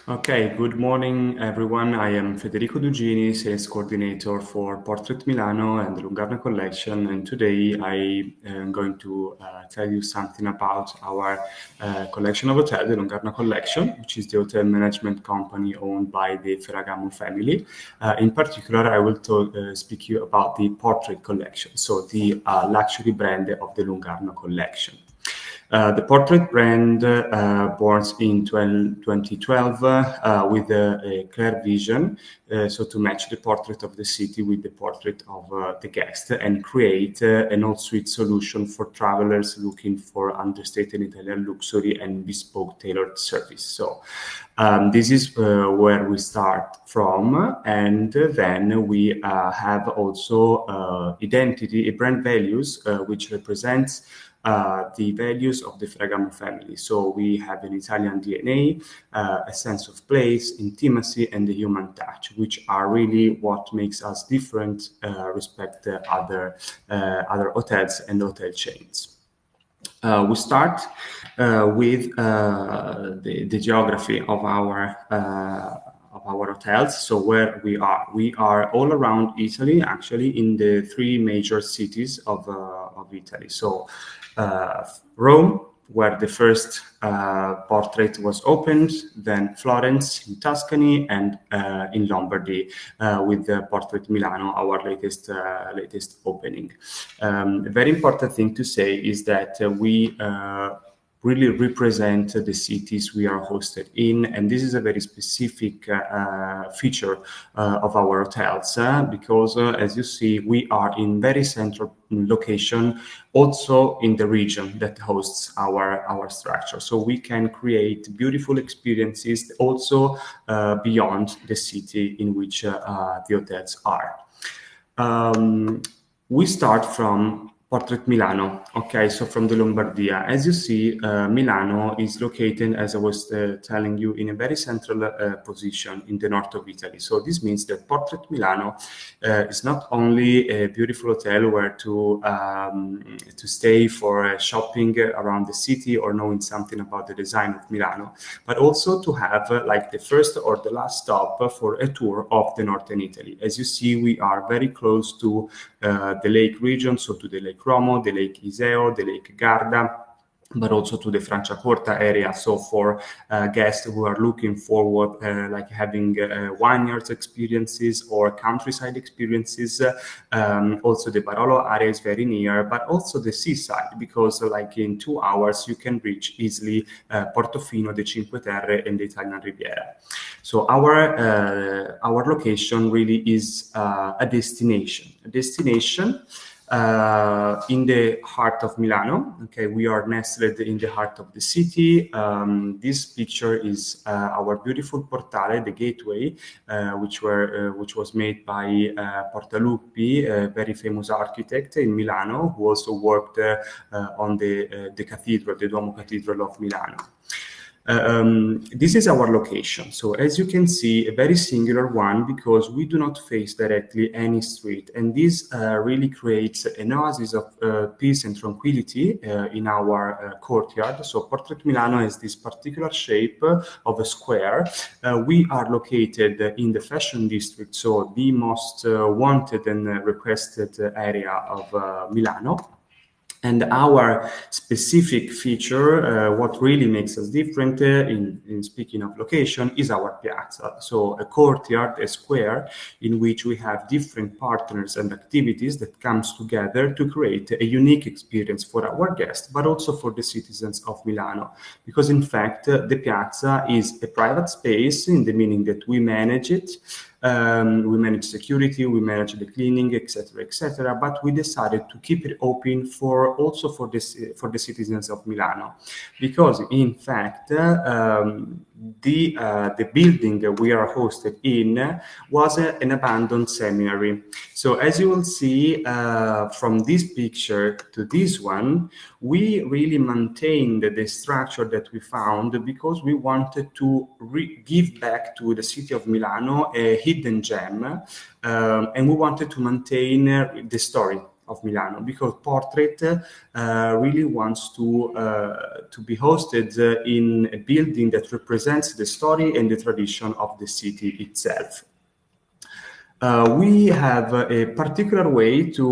Okay, good morning, everyone. I am Federico Dugini, sales coordinator for Portrait Milano and the Lungarno Collection. And today I am going to tell you something about our collection of hotels, the Lungarno Collection, which is the hotel management company owned by the Ferragamo family. In particular, I will speak to you about the Portrait Collection, so the luxury brand of the Lungarno Collection. The Portrait brand, born in 2012 with a clear vision, so to match the portrait of the city with the portrait of the guest and create an all-suite solution for travelers looking for understated Italian luxury and bespoke tailored service. So this is where we start from, and then we have also identity, brand values, which represents the values of the Ferragamo family. So we have an Italian DNA, a sense of place, intimacy, and the human touch, which are really what makes us different respect other hotels and hotel chains. We start with the geography of our hotels. So where we are all around Italy, actually in the three major cities of Italy. So Rome, where the first portrait was opened, then Florence in Tuscany, and in Lombardy with the Portrait Milano, our latest opening. A very important thing to say is that we really represent the cities we are hosted in, and this is a very specific feature of our hotels because as you see, we are in very central location, also in the region that hosts our structure. So we can create beautiful experiences also beyond the city in which the hotels are. We start from Portrait Milano. Okay, so from the Lombardia. As you see, Milano is located, as I was telling you, in a very central position in the north of Italy. So this means that Portrait Milano is not only a beautiful hotel where to stay for shopping around the city or knowing something about the design of Milano, but also to have like the first or the last stop for a tour of the northern Italy. As you see, we are very close to the lake region, so to the Lake Como, the Lake Iseo, the Lake Garda, but also to the Franciacorta area. So for guests who are looking forward, like having vineyards experiences or countryside experiences, also the Barolo area is very near, but also the seaside, because like in 2 hours you can reach easily Portofino, the Cinque Terre, and the Italian Riviera. So our location really is a destination. In the heart of Milano. Okay, we are nestled in the heart of the city. This picture is our beautiful portale, the gateway, which was made by Portaluppi, a very famous architect in Milano, who also worked on the cathedral, the Duomo Cathedral of Milano. This is our location. So as you can see, a very singular one, because we do not face directly any street, and this really creates an oasis of peace and tranquility in our courtyard. So Portrait Milano has this particular shape of a square. We are located in the fashion district, so the most wanted and requested area of Milano. And our specific feature, what really makes us different in speaking of location, is our piazza. So a courtyard, a square, in which we have different partners and activities that comes together to create a unique experience for our guests, but also for the citizens of Milano. Because in fact, the piazza is a private space in the meaning that we manage it. We manage security, we manage the cleaning, etc. But we decided to keep it open for the citizens of Milano, because in fact the building we are hosted in was an abandoned seminary. So as you will see from this picture to this one, we really maintained the structure that we found because we wanted to give back to the city of Milano a hidden gem, and we wanted to maintain the story Milano, because Portrait really wants to be hosted in a building that represents the story and the tradition of the city itself. We have a particular way to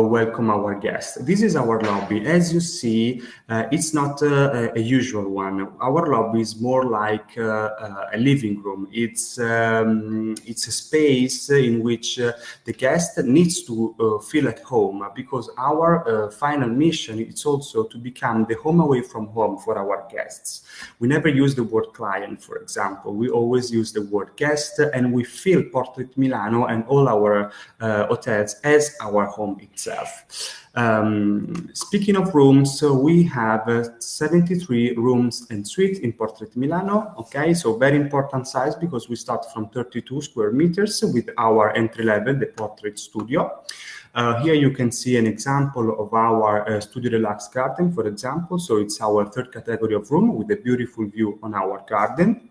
welcome our guests. This is our lobby. As you see, it's not a usual one. Our lobby is more like a living room. It's a space in which the guest needs to feel at home, because our final mission is also to become the home away from home for our guests. We never use the word client, for example. We always use the word guest, and we feel Portrait Milano and all our hotels as our home itself. Speaking of rooms, so we have 73 rooms and suites in Portrait Milano. Okay, so very important size, because we start from 32 square meters with our entry level, the Portrait Studio. Here you can see an example of our Studio Relax garden, for example. So it's our third category of room with a beautiful view on our garden.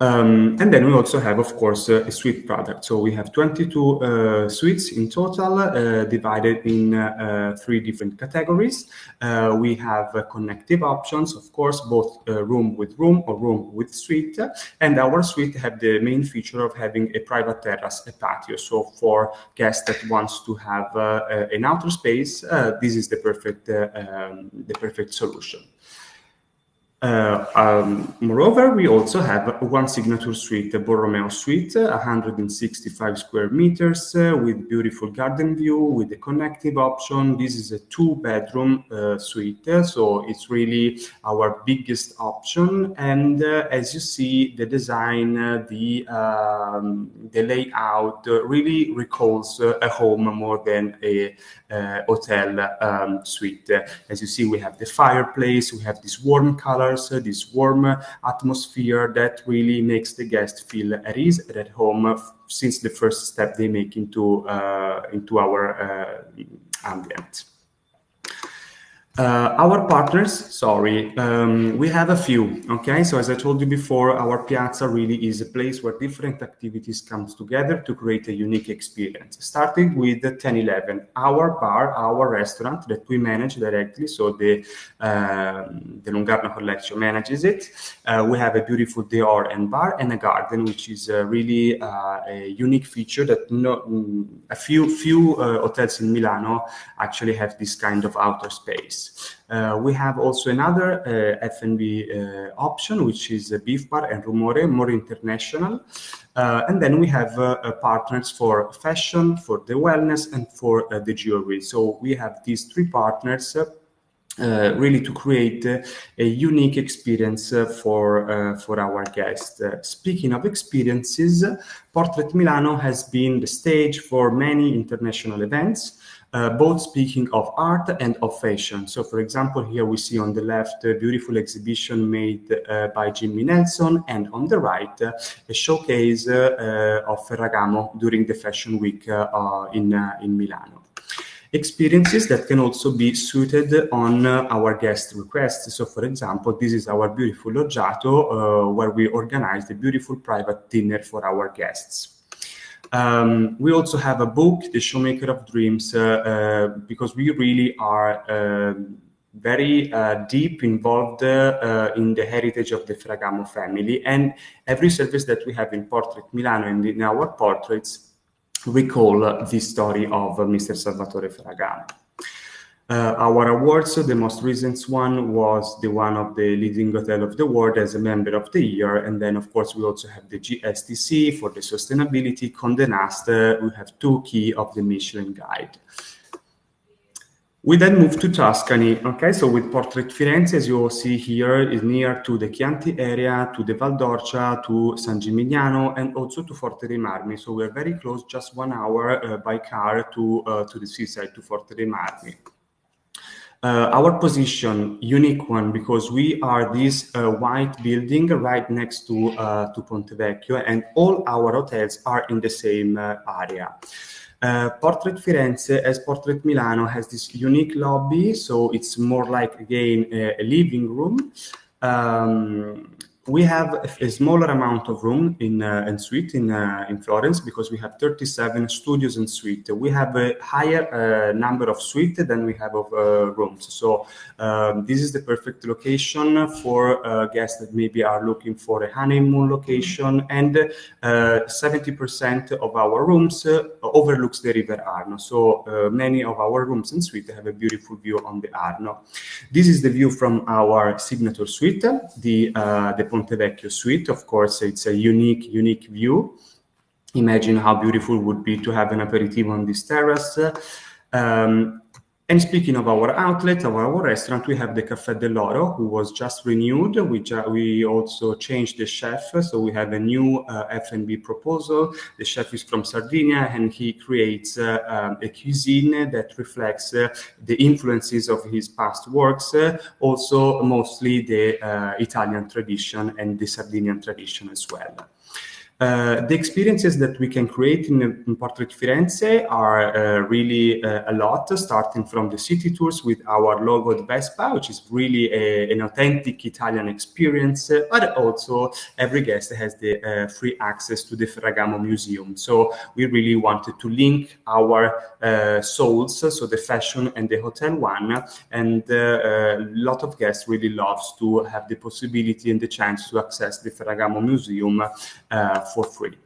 And then we also have, of course, a suite product. So we have 22 suites in total, divided in 3 different categories. We have connective options, of course, both room with room or room with suite. And our suite have the main feature of having a private terrace, a patio. So for guests that wants to have an outer space, this is the perfect solution. Moreover, we also have one signature suite, the Borromeo suite, 165 square meters with beautiful garden view, with the connective option. This is a 2-bedroom suite, so it's really our biggest option. And as you see, the design, the layout really recalls a home more than a hotel suite. As you see, we have the fireplace, we have this warm color, this warm atmosphere that really makes the guest feel at ease and at home since the first step they make into our ambient. Our partners, we have a few, okay? So as I told you before, our piazza really is a place where different activities come together to create a unique experience. Starting with the 1011, our bar, our restaurant that we manage directly, so the Lungarno Collection manages it. We have a beautiful dehors and bar and a garden, which is really a unique feature that a few hotels in Milano actually have this kind of outer space. We have also another F&B option, which is a beef bar and rumore, more international. And then we have partners for fashion, for the wellness, and for the jewelry. So we have these 3 partners really to create a unique experience for our guests. Speaking of experiences, Portrait Milano has been the stage for many international events. Both speaking of art and of fashion. So, for example, here we see on the left a beautiful exhibition made by Jimmy Nelson, and on the right, a showcase of Ferragamo during the Fashion Week in Milano. Experiences that can also be suited on our guest requests. So, for example, this is our beautiful loggiato, where we organized a beautiful private dinner for our guests. We also have a book, The Showmaker of Dreams, because we really are very deep involved in the heritage of the Ferragamo family, and every service that we have in Portrait Milano and in our portraits recall the story of Mr. Salvatore Ferragamo. Our awards, the most recent one was the one of the leading hotel of the world as a member of the year. And then, of course, we also have the GSTC for the sustainability. Condé Nast, we have 2 key of the Michelin Guide. We then move to Tuscany. Okay, so with Portrait Firenze, as you all see here, is near to the Chianti area, to the Val d'Orcia, to San Gimignano, and also to Forte dei Marmi. So we're very close, just 1 hour by car to the seaside, to Forte dei Marmi. Our position, unique one, because we are this white building right next to Ponte Vecchio, and all our hotels are in the same area. Portrait Firenze, as Portrait Milano, has this unique lobby, so it's more like, again, a living room. We have a smaller amount of room in suite in Florence because we have 37 studios and suite. We have a higher number of suite than we have of rooms. So this is the perfect location for guests that maybe are looking for a honeymoon location, and 70% of our rooms overlooks the river Arno. So many of our rooms and suite have a beautiful view on the Arno. This is the view from our signature suite, the Ponte Vecchio suite. Of course, it's a unique view. Imagine how beautiful it would be to have an aperitivo on this terrace. And speaking of our outlet, of our restaurant, we have the Café dell'Oro, who was just renewed. We also changed the chef, so we have a new F&B proposal. The chef is from Sardinia, and he creates a cuisine that reflects the influences of his past works, also mostly the Italian tradition and the Sardinian tradition as well. The experiences that we can create in Portrait Firenze are really a lot, starting from the city tours with our logo at Vespa, which is really an authentic Italian experience, but also every guest has the free access to the Ferragamo Museum. So we really wanted to link our souls, so the fashion and the hotel one, and a lot of guests really loves to have the possibility and the chance to access the Ferragamo Museum for free.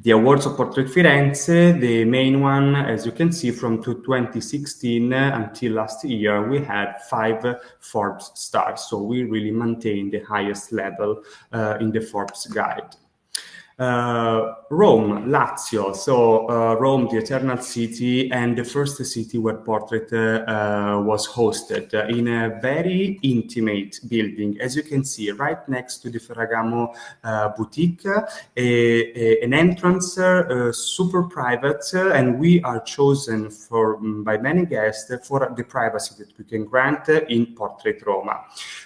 The awards of Portrait Firenze, the main one, as you can see, from 2016 until last year, we had 5 Forbes stars. So we really maintain the highest level in the Forbes guide. Rome, Lazio. So Rome, the eternal city, and the first city where Portrait was hosted in a very intimate building. As you can see, right next to the Ferragamo boutique, an entrance super private, and we are chosen by many guests for the privacy that we can grant in Portrait Roma.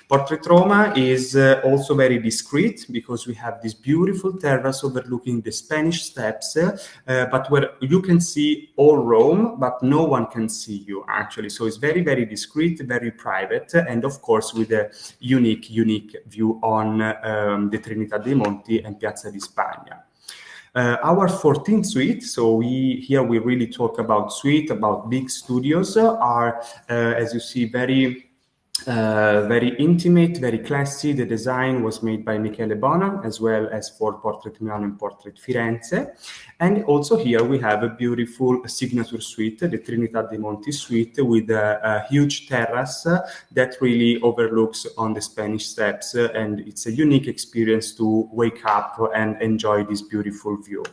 Portrait Roma is also very discreet because we have this beautiful terrace overlooking the Spanish Steps, but where you can see all Rome, but no one can see you actually. So it's very, very discreet, very private, and of course with a unique view on the Trinità dei Monti and Piazza di Spagna. Our 14th suite, so we really talk about suite, about big studios, are, as you see, very intimate, very classy. The design was made by Michele Bona, as well as for Portrait Milano and Portrait Firenze. And also here we have a beautiful signature suite, the Trinità dei Monti suite, with a huge terrace that really overlooks on the Spanish Steps. And it's a unique experience to wake up and enjoy this beautiful view.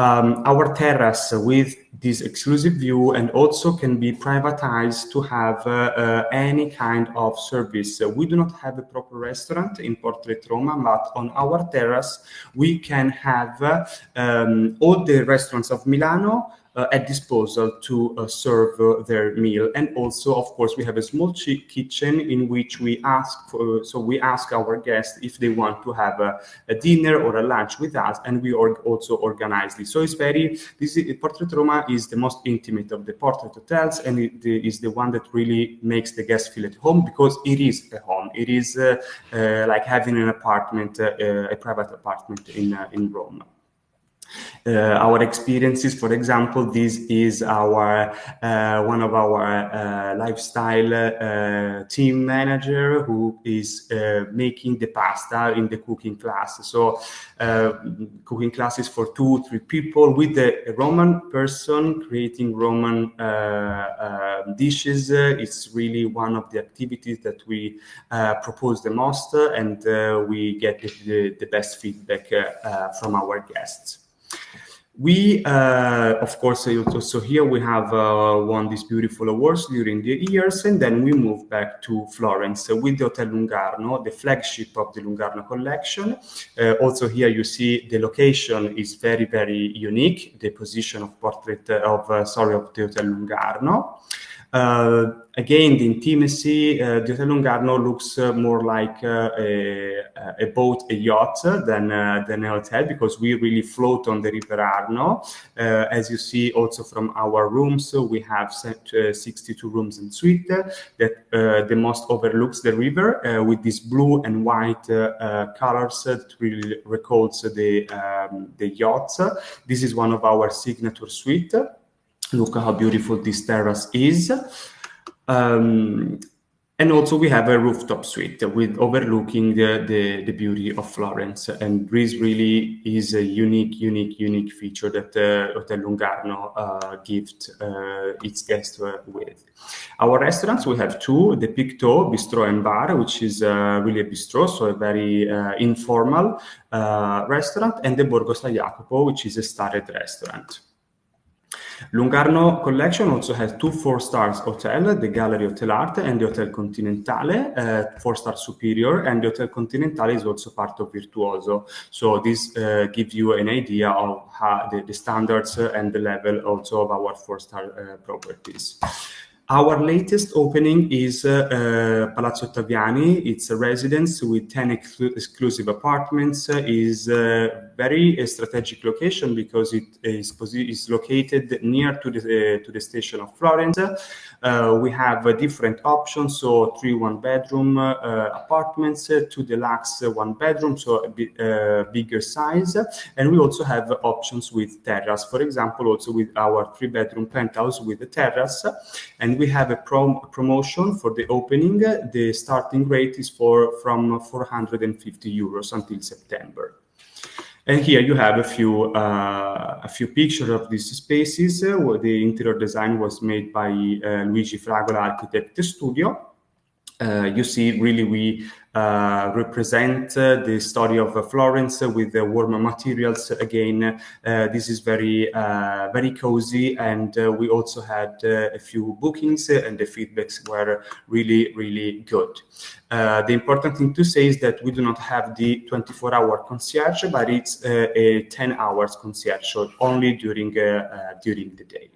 Our terrace with this exclusive view and also can be privatized to have any kind of service. We do not have a proper restaurant in Portrait Roma, but on our terrace we can have all the restaurants of Milano at disposal to serve their meal. And also, of course, we have a small kitchen in which we ask our guests if they want to have a dinner or a lunch with us, and we also organize this. So Portrait Roma is the most intimate of the Portrait hotels, and it is the one that really makes the guests feel at home, because it is a home. It is like having an apartment, a private apartment in Rome. Our experiences, for example, this is our one of our lifestyle team manager who is making the pasta in the cooking class. So cooking classes for 2-3 people with a Roman person creating Roman dishes. It's really one of the activities that we propose the most, and we get the best feedback from our guests. We, of course, also here we have won these beautiful awards during the years, and then we moved back to Florence with the Hotel Lungarno, the flagship of the Lungarno Collection. Also here you see the location is very, very unique, the position of the Hotel Lungarno. Again, the intimacy, the Hotel Lungarno looks more like a boat, a yacht than a hotel, because we really float on the river Arno. As you see also from our rooms, we have 62 rooms in suite that the most overlooks the river with these blue and white colors that really recalls the yachts. This is one of our signature suite. Look how beautiful this terrace is. And also we have a rooftop suite with overlooking the beauty of Florence. And this really is a unique feature that Hotel Lungarno gives its guests with. Our restaurants, we have two, the Picto, Bistro and Bar, which is really a bistro, so a very informal restaurant, and the Borgo San Jacopo, which is a starred restaurant. Lungarno Collection also has two 4-star hotels, the Gallery Hotel Arte and the Hotel Continentale, 4-star superior, and the Hotel Continentale is also part of Virtuoso. So this gives you an idea of how the standards and the level also of our 4-star properties. Our latest opening is Palazzo Ottaviani. It's a residence with 10 exclusive apartments. Is a very strategic location because it is located near to the station of Florence. We have different options, so 3 one-bedroom apartments, 2 deluxe one-bedroom, so a bit bigger size. And we also have options with terrace, for example, also with our 3-bedroom penthouse with a terrace. And we have a promotion for the opening. The starting rate is from 450 euros until September. And here you have a few pictures of these spaces. Where the interior design was made by Luigi Fragola Architect Studio. You see, really, we represent the story of Florence with the warm materials. Again, this is very cozy, and we also had a few bookings, and the feedbacks were really good. The important thing to say is that we do not have the 24-hour concierge, but it's a 10 hours concierge, so only during the day.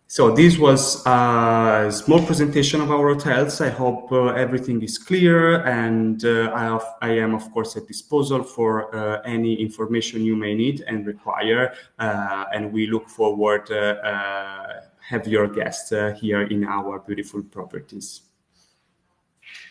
So this was a small presentation of our hotels. I hope everything is clear, and I am, of course, at disposal for any information you may need and require. And we look forward to have your guests here in our beautiful properties.